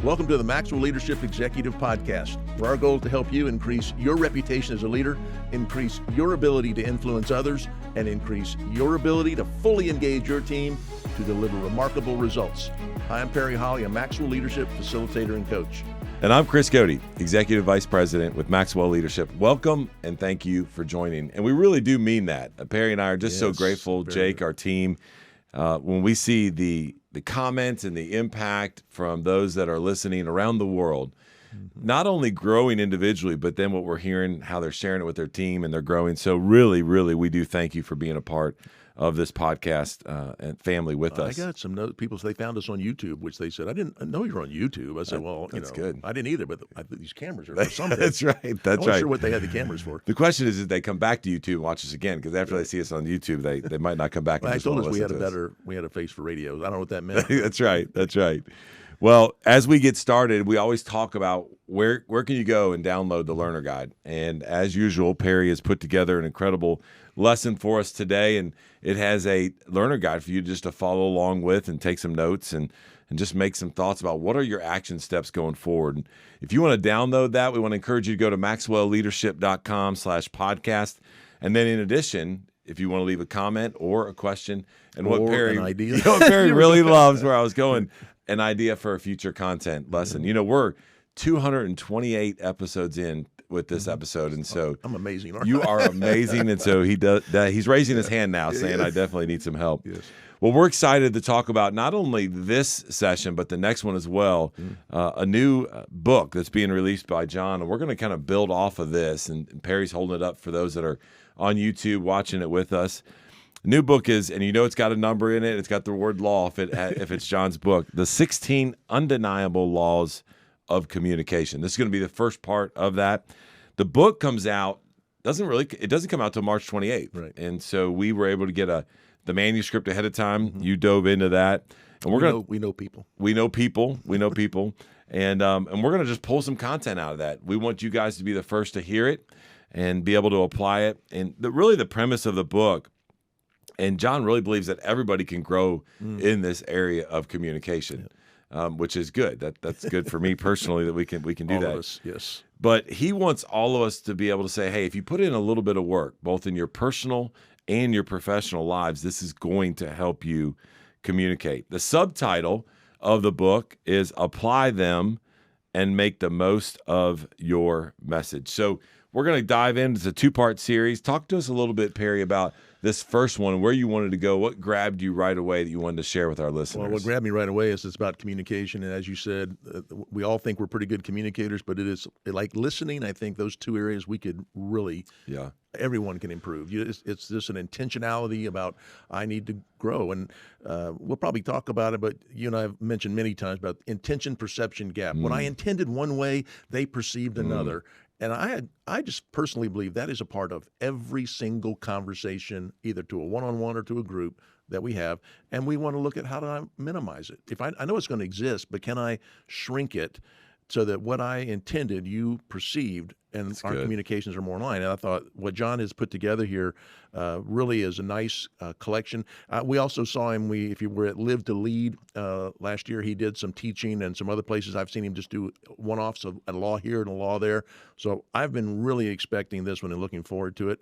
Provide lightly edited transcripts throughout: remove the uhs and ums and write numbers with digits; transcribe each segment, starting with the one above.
Welcome to the Maxwell Leadership Executive Podcast, where our goal is to help you increase your reputation as a leader, increase your ability to influence others, and increase your ability to fully engage your team to deliver remarkable results. Hi, I'm Perry Holly, a Maxwell Leadership Facilitator and Coach. And I'm Chris Cody, Executive Vice President with Maxwell Leadership. Welcome and thank you for joining. And we really do mean that. Perry and I are just so grateful, Jake, our team, when we see the comments and the impact from those that are listening around the world, not only growing individually, but then what we're hearing, how they're sharing it with their team and they're growing. So really, we do thank you for being a part of this podcast and family with us. I got some people, they found us on YouTube, which they said, I didn't know you were on YouTube. I said, well, that's good. I didn't either, but these cameras are for something. That's right. I wasn't sure what they had the cameras for. The question is, they come back to YouTube and watch us again? Because after they see us on YouTube, they might not come back. Well, and I told us we had a face for radio. I don't know what that meant. That's right. Well, as we get started, we always talk about where can you go and download the Learner Guide. And as usual, Perry has put together an incredible lesson for us today, and it has a Learner Guide for you just to follow along with and take some notes and just make some thoughts about what are your action steps going forward. And if you want to download that, we want to encourage you to go to maxwellleadership.com/podcast. And then in addition, if you want to leave a comment or a question, and what Perry, an idea. What Perry really loves, where I was going, an idea for a future content lesson. You know, we're 228 episodes in with this episode, and so I'm amazing. Aren't you I? are amazing, and so he does. He's raising his hand now, saying, "I definitely need some help." Yes. Well, we're excited to talk about not only this session, but the next one as well. A new book that's being released by John, and we're going to kind of build off of this. And Perry's holding it up for those that are on YouTube watching it with us. The new book is, and you know it's got a number in it. It's got the word law if it's John's book, The 16 Undeniable Laws of Communication. This is going to be the first part of that. The book comes out, it doesn't come out till March 28th. Right. And so we were able to get the manuscript ahead of time. You dove into that. And we know people. We know people. And we're going to just pull some content out of that. We want you guys to be the first to hear it and be able to apply it. And the premise of the book, and John really believes that everybody can grow in this area of communication, which is good. That's good for me personally that we can do All that. of us, yes. But he wants all of us to be able to say, hey, if you put in a little bit of work, both in your personal and your professional lives, this is going to help you communicate. The subtitle of the book is Apply Them and Make the Most of Your Message. So we're going to dive into the two-part series. Talk to us a little bit, Perry, about this first one, where you wanted to go, what grabbed you right away that you wanted to share with our listeners. Well, what grabbed me right away is it's about communication. And as you said, we all think we're pretty good communicators, but it is like listening. I think those two areas we could really, everyone can improve. It's just an intentionality about I need to grow. And we'll probably talk about it, but you and I have mentioned many times about intention perception gap. When I intended one way, they perceived another. And I just personally believe that is a part of every single conversation, either to a one-on-one or to a group that we have. And we want to look at how do I minimize it. If I know it's going to exist, but can I shrink it so that what I intended you perceived and That's our good. communications are more in line. And I thought what John has put together here really is a nice collection. We also saw him, if you were at Live to Lead last year, he did some teaching and some other places. I've seen him just do one-offs of a law here and a law there. So I've been really expecting this one and looking forward to it.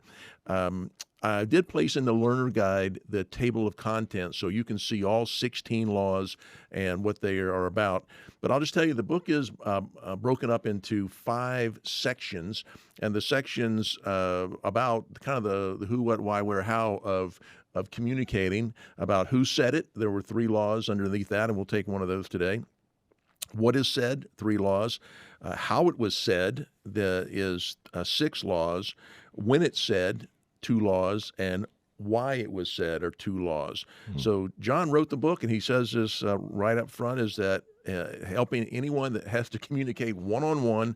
I did place in the Learner Guide the table of contents so you can see all 16 laws and what they are about. But I'll just tell you, the book is broken up into 5 sections, and the sections about kind of the who, what, why, where, how of communicating, about who said it. There were 3 laws underneath that, and we'll take one of those today. What is said, 3 laws. How it was said, there is 6 laws. When it's said, 2 laws, and why it was said are 2 laws. So John wrote the book, and he says this right up front, is that helping anyone that has to communicate one-on-one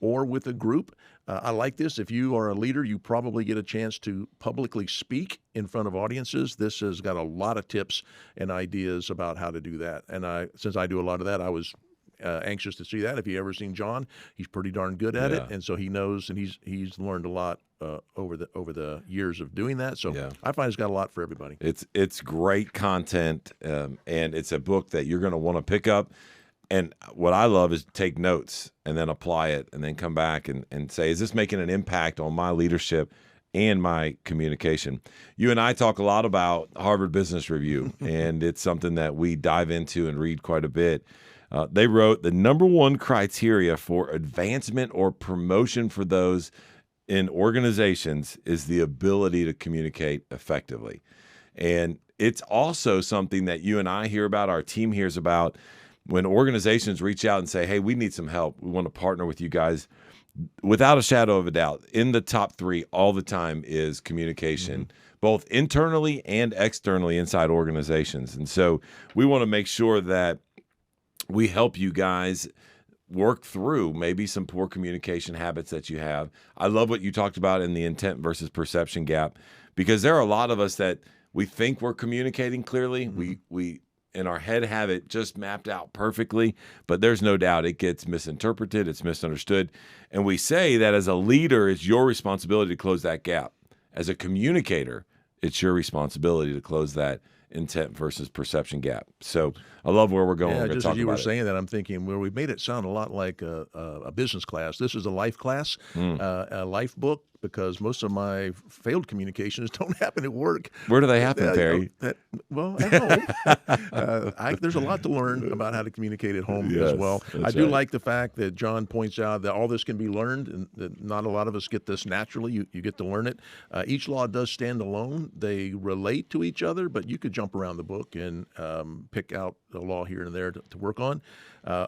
or with a group. I like this. If you are a leader, you probably get a chance to publicly speak in front of audiences. This has got a lot of tips and ideas about how to do that. And since I do a lot of that, I was anxious to see that. If you ever seen John, he's pretty darn good at it, and so he knows, and he's learned a lot over the years of doing that. So I find it's got a lot for everybody. It's great content, and it's a book that you're going to want to pick up. And what I love is take notes and then apply it and then come back and say, is this making an impact on my leadership and my communication? You and I talk a lot about Harvard Business Review, and it's something that we dive into and read quite a bit. They wrote the number one criteria for advancement or promotion for those in organizations is the ability to communicate effectively. And it's also something that you and I hear about, our team hears about. When organizations reach out and say, hey, we need some help, we want to partner with you guys, without a shadow of a doubt, in the top 3 all the time is communication, both internally and externally inside organizations. And so we want to make sure that we help you guys work through maybe some poor communication habits that you have. I love what you talked about in the intent versus perception gap, because there are a lot of us that we think we're communicating clearly. We in our head have it just mapped out perfectly, but there's no doubt it gets misinterpreted, it's misunderstood. And we say that as a leader, it's your responsibility to close that gap. As a communicator, it's your responsibility to close that intent versus perception gap. So I love where we're going. Yeah, we're just as you were saying it. that, I'm thinking, well, we've made it sound a lot like a business class. This is a life class, a life book, because most of my failed communications don't happen at work. Where do they happen, Perry? Well, at home. There's a lot to learn about how to communicate at home as well. I do like the fact that John points out that all this can be learned, and that not a lot of us get this naturally. You get to learn it. Each law does stand alone. They relate to each other, but you could jump around the book and pick out a law here and there to work on.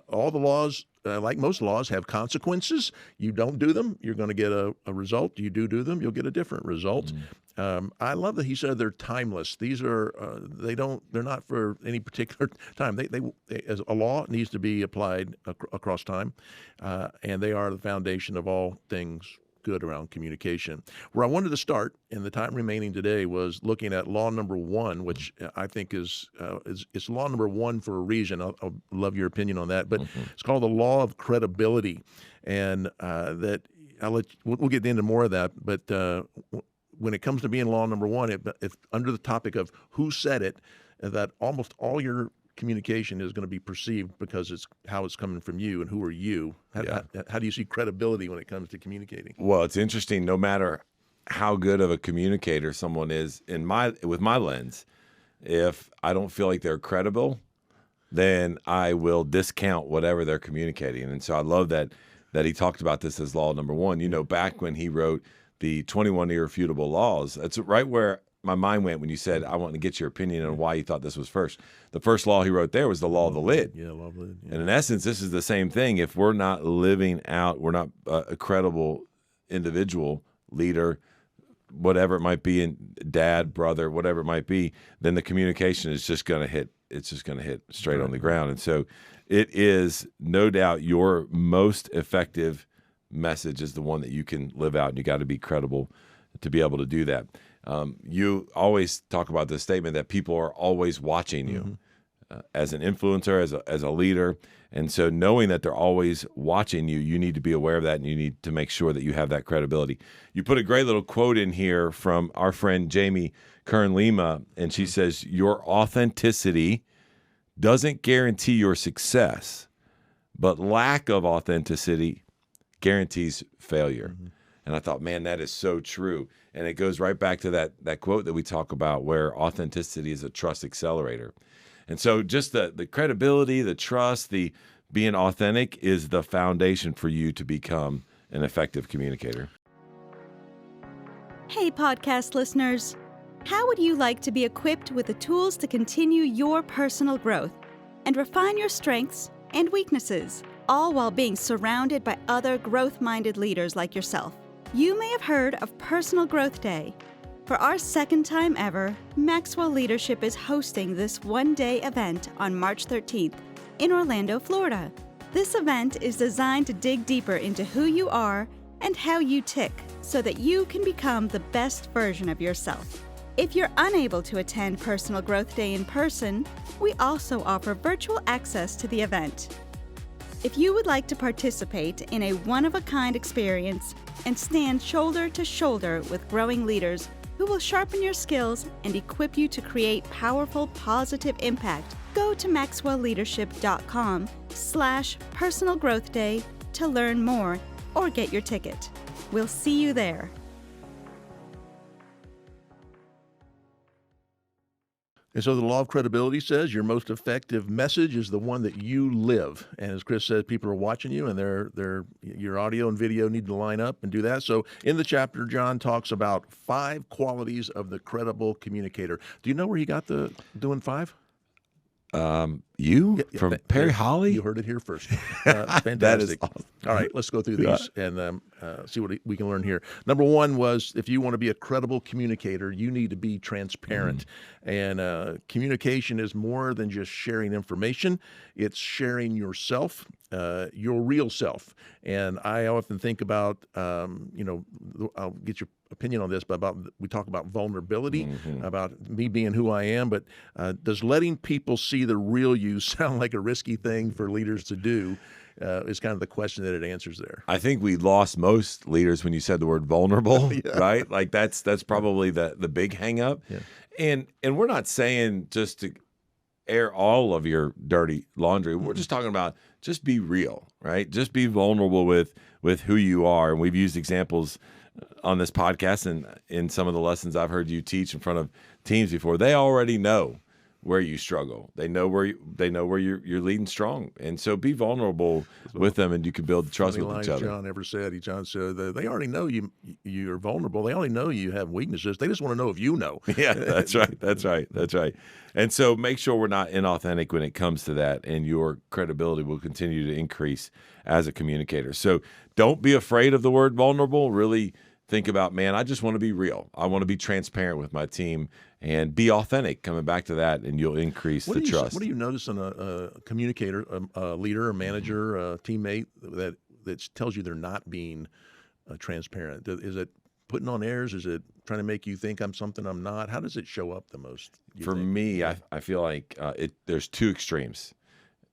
All the laws, like most laws, have consequences. You don't do them, you're going to get a result. You do them, you'll get a different result. I love that he said they're timeless. These are they're not for any particular time. They as a law needs to be applied across time, and they are the foundation of all things good around communication. Where I wanted to start in the time remaining today was looking at law number 1, which I think is law number 1 for a reason. I'll love your opinion on that, but it's called the law of credibility, and that we'll get into more of that. But when it comes to being law number 1, it's under the topic of who said it, that almost all your communication is going to be perceived because it's how it's coming from you, and who are you? How do you see credibility when it comes to communicating? Well, it's interesting. No matter how good of a communicator someone is, with my lens, if I don't feel like they're credible, then I will discount whatever they're communicating. And so I love that he talked about this as law number 1. You know, back when he wrote the 21 irrefutable laws, that's right where my mind went when you said, I want to get your opinion on why you thought this was first. The first law he wrote there was the law of the lid. Yeah, law of the lid. Yeah. And in essence, this is the same thing. If we're not living out, we're not a credible individual, leader, whatever it might be, and dad, brother, whatever it might be, then the communication is just going to hit. It's just going to hit straight on the ground. And so it is no doubt your most effective message is the one that you can live out, and you got to be credible to be able to do that. You always talk about this statement that people are always watching you as an influencer, as a leader. And so knowing that they're always watching you, you need to be aware of that, and you need to make sure that you have that credibility. You put a great little quote in here from our friend Jamie Kern-Lima, and she says, your authenticity doesn't guarantee your success, but lack of authenticity guarantees failure. And I thought, man, that is so true. And it goes right back to that quote that we talk about, where authenticity is a trust accelerator. And so just the credibility, the trust, the being authentic is the foundation for you to become an effective communicator. Hey, podcast listeners. How would you like to be equipped with the tools to continue your personal growth and refine your strengths and weaknesses, all while being surrounded by other growth-minded leaders like yourself? You may have heard of Personal Growth Day. For our second time ever, Maxwell Leadership is hosting this one-day event on March 13th in Orlando, Florida. This event is designed to dig deeper into who you are and how you tick so that you can become the best version of yourself. If you're unable to attend Personal Growth Day in person, we also offer virtual access to the event. If you would like to participate in a one-of-a-kind experience and stand shoulder to shoulder with growing leaders who will sharpen your skills and equip you to create powerful, positive impact. Go to maxwellleadership.com/personal growth day to learn more or get your ticket. We'll see you there. And so the law of credibility says your most effective message is the one that you live. And as Chris said, people are watching you, and your audio and video need to line up and do that. So in the chapter, John talks about 5 qualities of the credible communicator. Do you know where he got the doing 5? From Perry Holly? You heard it here first. Fantastic. That is awesome. All right, let's go through these and see what we can learn here. Number 1 was, if you want to be a credible communicator, you need to be transparent. And communication is more than just sharing information. It's sharing yourself, your real self. And I often think about, I'll get your opinion on this, but we talk about vulnerability, about me being who I am, but does letting people see the real you sound like a risky thing for leaders to do? Is kind of the question that it answers there. I think we lost most leaders when you said the word vulnerable, right? Like that's probably the big hang up. Yeah. And we're not saying just to air all of your dirty laundry. We're just talking about just be real, right? Just be vulnerable with who you are. And we've used examples on this podcast and in some of the lessons I've heard you teach in front of teams before. They already know where you struggle. They know where you're leading strong, and so be vulnerable with them, and you can build trust with each other. John said they already know you're vulnerable. They already know you have weaknesses. They just want to know if you know. Yeah, that's right. And so make sure we're not inauthentic when it comes to that, and your credibility will continue to increase as a communicator. So don't be afraid of the word vulnerable. Really think about, man, I just want to be real. I want to be transparent with my team and be authentic, coming back to that, and you'll increase the trust. What do you notice in a communicator, a leader, a manager, a teammate that tells you they're not being transparent? Is it putting on airs? Is it trying to make you think I'm something I'm not? How does it show up the most? For me, I feel like there's 2 extremes.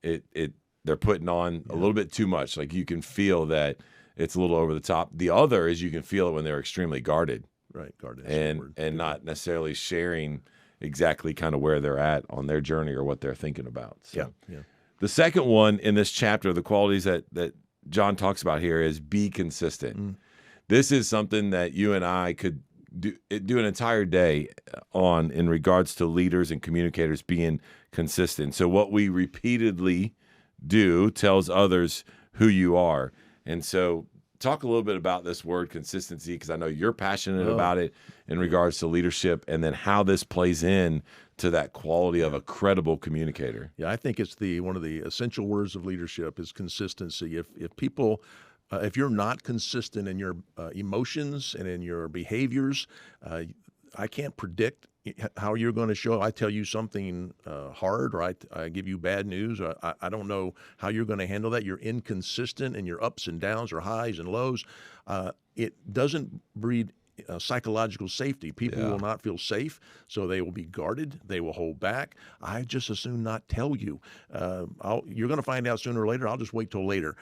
They're putting on a little bit too much. Like you can feel that it's a little over the top. The other is you can feel it when they're extremely guarded. Right, guarded. And not necessarily sharing exactly kind of where they're at on their journey or what they're thinking about. So the second one in this chapter, the qualities that John talks about here, is be consistent. This is something that you and I could do an entire day on in regards to leaders and communicators being consistent. So what we repeatedly do tells others who you are. And so talk a little bit about this word consistency, because I know you're passionate about it in regards to leadership, and then how this plays in to that quality of a credible communicator. Yeah, I think it's one of the essential words of leadership is consistency. If people, if you're not consistent in your emotions and in your behaviors, I can't predict how you're going to show. I tell you something hard, or I give you bad news, or I don't know how you're going to handle that. You're inconsistent in your ups and downs or highs and lows. It doesn't breed psychological safety. People will not feel safe, so they will be guarded. They will hold back. I just as soon not tell you. You're going to find out sooner or later. I'll just wait till later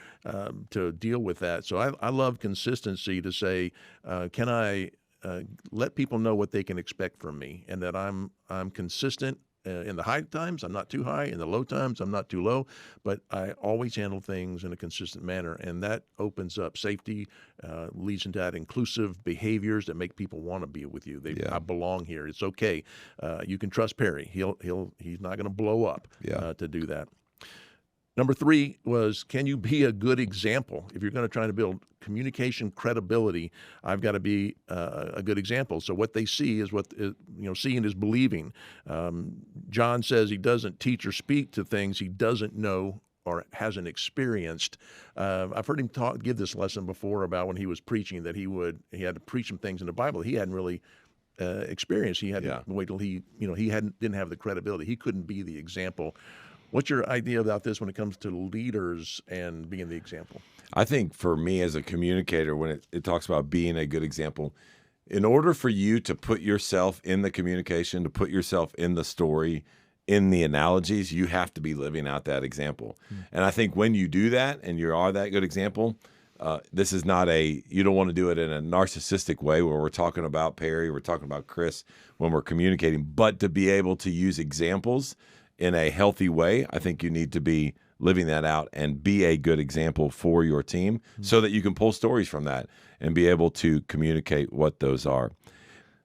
to deal with that. So I love consistency to say, can I let people know what they can expect from me, and that I'm consistent in the high times. I'm not too high. In the low times, I'm not too low. But I always handle things in a consistent manner, and that opens up safety, leads into that inclusive behaviors that make people want to be with you. I belong here. It's okay. You can trust Perry. He's not going to blow up to do that. Number 3 was, can you be a good example? If you're going to try to build communication credibility, I've got to be a good example. So what they see is seeing is believing. John says he doesn't teach or speak to things he doesn't know or hasn't experienced. I've heard him give this lesson before about when he was preaching, that he had to preach some things in the Bible he hadn't really experienced. He had to wait till he didn't have the credibility. He couldn't be the example. What's your idea about this when it comes to leaders and being the example? I think for me as a communicator, when it talks about being a good example, in order for you to put yourself in the communication, to put yourself in the story, in the analogies, you have to be living out that example. And I think when you do that and you are that good example, this is not you don't want to do it in a narcissistic way where we're talking about Perry, we're talking about Chris when we're communicating, but to be able to use examples in a healthy way, I think you need to be living that out and be a good example for your team so that you can pull stories from that and be able to communicate what those are.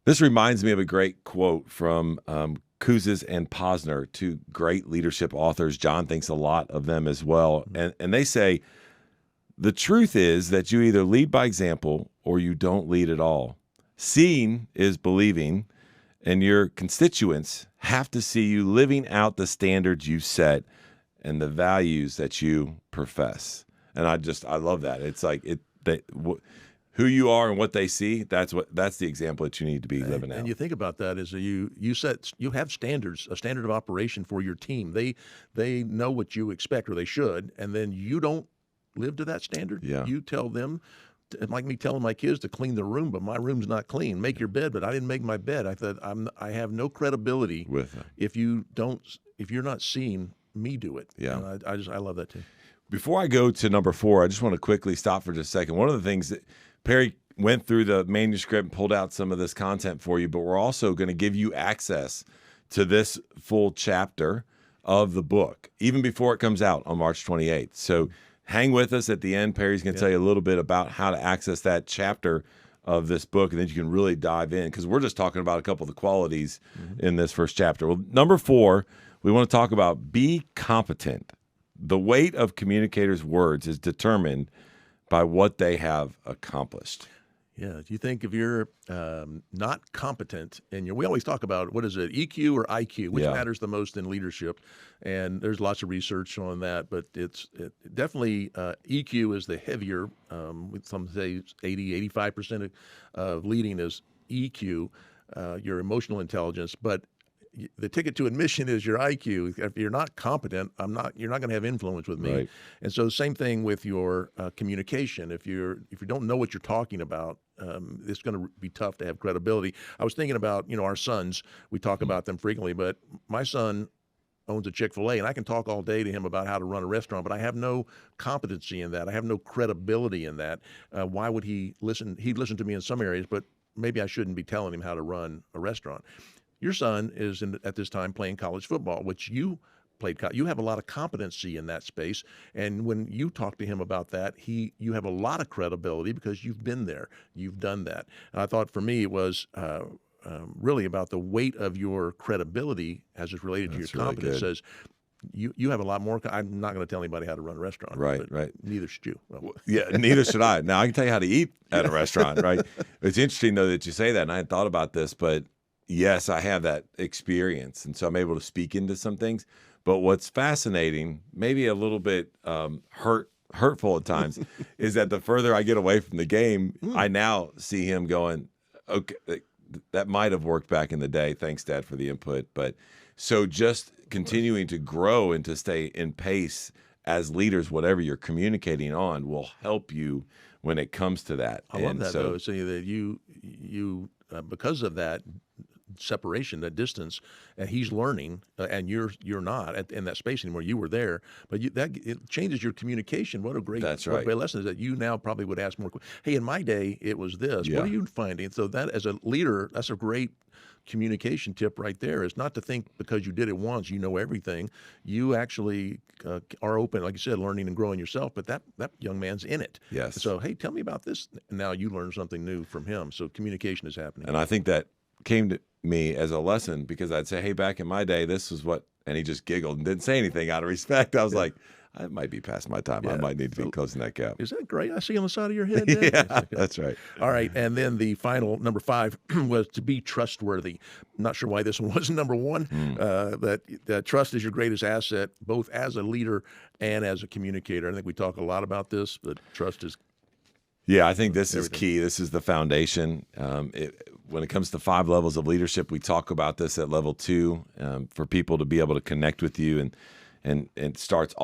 This reminds me of a great quote from Kouzes and Posner, two great leadership authors. John thinks a lot of them as well. And they say, the truth is that you either lead by example or you don't lead at all. Seeing is believing, and your constituents have to see you living out the standards you set and the values that you profess. And I love that. It's like who you are and what they see, that's the example that you need to be living out. And you think about that is you have standards, a standard of operation for your team. They know what you expect, or they should, and then you don't live to that standard. Yeah. You tell them, like me telling my kids to clean their room, but my room's not clean. Make your bed, but I didn't make my bed. I thought I have no credibility with them if you're not seeing me do it. Yeah. And I love that too. Before I go to number 4, I just want to quickly stop for just a second. One of the things that Perry went through the manuscript and pulled out some of this content for you, but we're also going to give you access to this full chapter of the book, even before it comes out on March 28th. So hang with us at the end. Perry's going to tell you a little bit about how to access that chapter of this book, and then you can really dive in, because we're just talking about a couple of the qualities in this first chapter. Well, number 4, we want to talk about be competent. The weight of communicators' words is determined by what they have accomplished. Yeah. Do you think if you're not competent, and we always talk about, what is it, EQ or IQ, which matters the most in leadership? And there's lots of research on that, but it definitely EQ is the heavier. Some say 80-85% of leading is EQ, your emotional intelligence, but the ticket to admission is your IQ. If you're not competent, you're not going to have influence with me. Right. And so same thing with your communication. If you don't know what you're talking about, it's going to be tough to have credibility. I was thinking about, our sons. We talk about them frequently, but my son owns a Chick-fil-A, and I can talk all day to him about how to run a restaurant, but I have no competency in that. I have no credibility in that. Why would he listen? He'd listen to me in some areas, but maybe I shouldn't be telling him how to run a restaurant. Your son is at this time playing college football, which you played. You have a lot of competency in that space, and when you talk to him about that, you have a lot of credibility because you've been there, you've done that. And I thought for me it was really about the weight of your credibility as it's related to your competence. Says you have a lot more. I'm not going to tell anybody how to run a restaurant. Right, but right. Neither should you. Well, yeah, neither should I. Now I can tell you how to eat at a restaurant. Right. It's interesting though that you say that, and I hadn't thought about this, but yes, I have that experience, and so I'm able to speak into some things. But what's fascinating, maybe a little bit hurtful at times, is that the further I get away from the game, I now see him going, okay, that might have worked back in the day. Thanks, Dad, for the input. But so just continuing to grow and to stay in pace as leaders, whatever you're communicating on, will help you when it comes to that. I love that, though, saying that you because of that separation, that distance, and he's learning, and you're not in that space anymore. You were there, but it changes your communication. What a great lesson is that you now probably would ask more. Hey, in my day, it was this. Yeah. What are you finding? So that, as a leader, that's a great communication tip right there. Is not to think because you did it once, you know everything. You actually are open, like you said, learning and growing yourself. But that young man's in it. Yes. So hey, tell me about this. And now you learn something new from him. So communication is happening. And I think that came to me as a lesson because I'd say, hey, back in my day, this was what, and he just giggled and didn't say anything out of respect. I was like, I might be past my time. I might need to be closing that gap. Is that great? I see on the side of your head. Yeah, that's right. All right. And then the final, number 5, was to be trustworthy. I'm not sure why this one wasn't number 1. That trust is your greatest asset, both as a leader and as a communicator. I think we talk a lot about this, but trust is. Yeah, I think this is key. This is the foundation. When it comes to 5 levels of leadership, we talk about this at level 2 for people to be able to connect with you, and it starts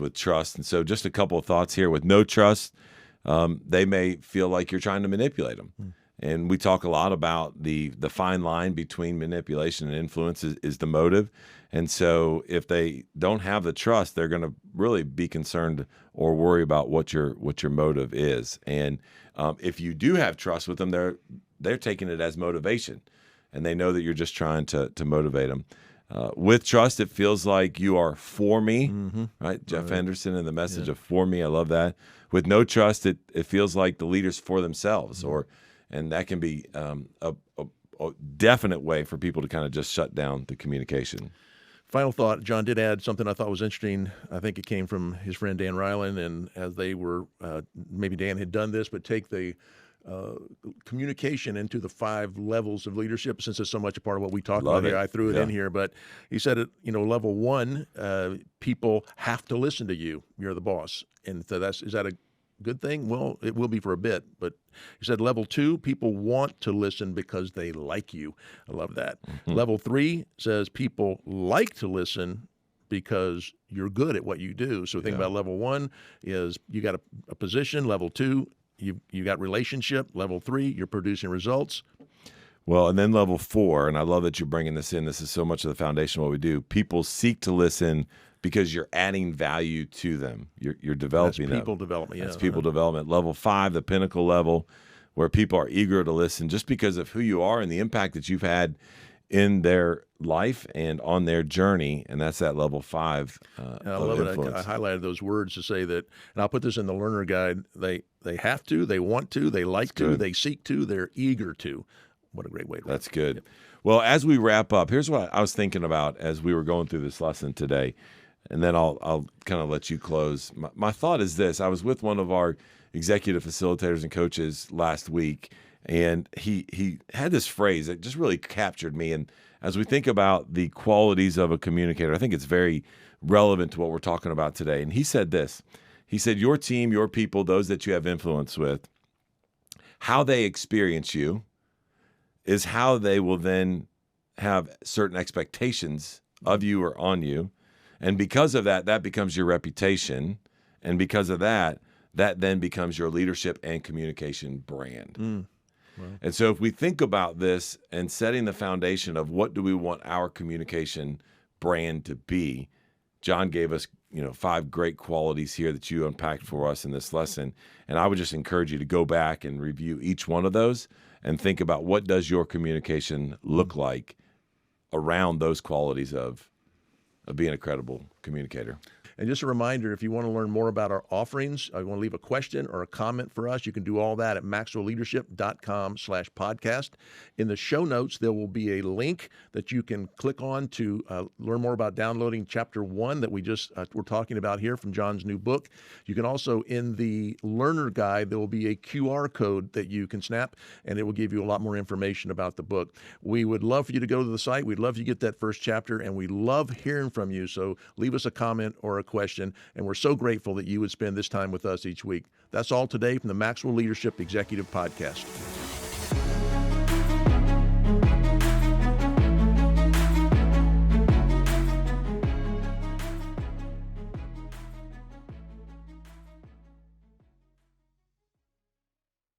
with trust. And so, just a couple of thoughts here. With no trust, they may feel like you're trying to manipulate them, And we talk a lot about the fine line between manipulation and influence is the motive. And so if they don't have the trust, they're going to really be concerned or worry about what your motive is. And if you do have trust with them, they're taking it as motivation, and they know that you're just trying to motivate them. With trust, it feels like you are for me, right? Jeff Henderson and the message of for me. I love that. With no trust, it feels like the leader's for themselves, and that can be a definite way for people to kind of just shut down the communication. Final thought, John did add something I thought was interesting. I think it came from his friend Dan Ryland, and as they were, maybe Dan had done this, but take the communication into the 5 levels of leadership, since it's so much a part of what we talk about here. I threw it in here, but he said it, level 1, people have to listen to you. You're the boss. And so is that a good thing? Well, it will be for a bit, but he said level 2, people want to listen because they like you. I love that. Level 3 says people like to listen because you're good at what you do. So think about level 1 is you got a position. Level 2, you got relationship. Level 3, you're producing results. Well, and then level 4, and I love that you're bringing this in. This is so much of the foundation of what we do. People seek to listen because you're adding value to them. You're developing them. That's people development. That's people development. Level 5, the pinnacle level, where people are eager to listen just because of who you are and the impact that you've had in their life and on their journey, and that's that level 5 I love it. I highlighted those words to say that, and I'll put this in the learner guide. They have to, they want to, they like to, they seek to, they're eager to. What a great way to wrap. That's good. Yep. Well, as we wrap up, here's what I was thinking about as we were going through this lesson today, and then I'll kind of let you close. My thought is this. I was with one of our executive facilitators and coaches last week, and he had this phrase that just really captured me. And as we think about the qualities of a communicator, I think it's very relevant to what we're talking about today. And he said this. He said, your team, your people, those that you have influence with, how they experience you is how they will then have certain expectations of you or on you. And because of that, that becomes your reputation. And because of that, that then becomes your leadership and communication brand. Wow. And so if we think about this and setting the foundation of what do we want our communication brand to be, John gave us 5 great qualities here that you unpacked for us in this lesson. And I would just encourage you to go back and review each one of those and think about what does your communication look like around those qualities of being a credible communicator. And just a reminder, if you want to learn more about our offerings, or you want to leave a question or a comment for us, you can do all that at maxwellleadership.com/podcast. In the show notes, there will be a link that you can click on to learn more about downloading chapter 1 that we just were talking about here from John's new book. You can also, in the learner guide, there will be a QR code that you can snap, and it will give you a lot more information about the book. We would love for you to go to the site. We'd love for you to get that first chapter, and we love hearing from you. So leave us a comment or a question, and we're so grateful that you would spend this time with us each week. That's all today from the Maxwell Leadership Executive Podcast.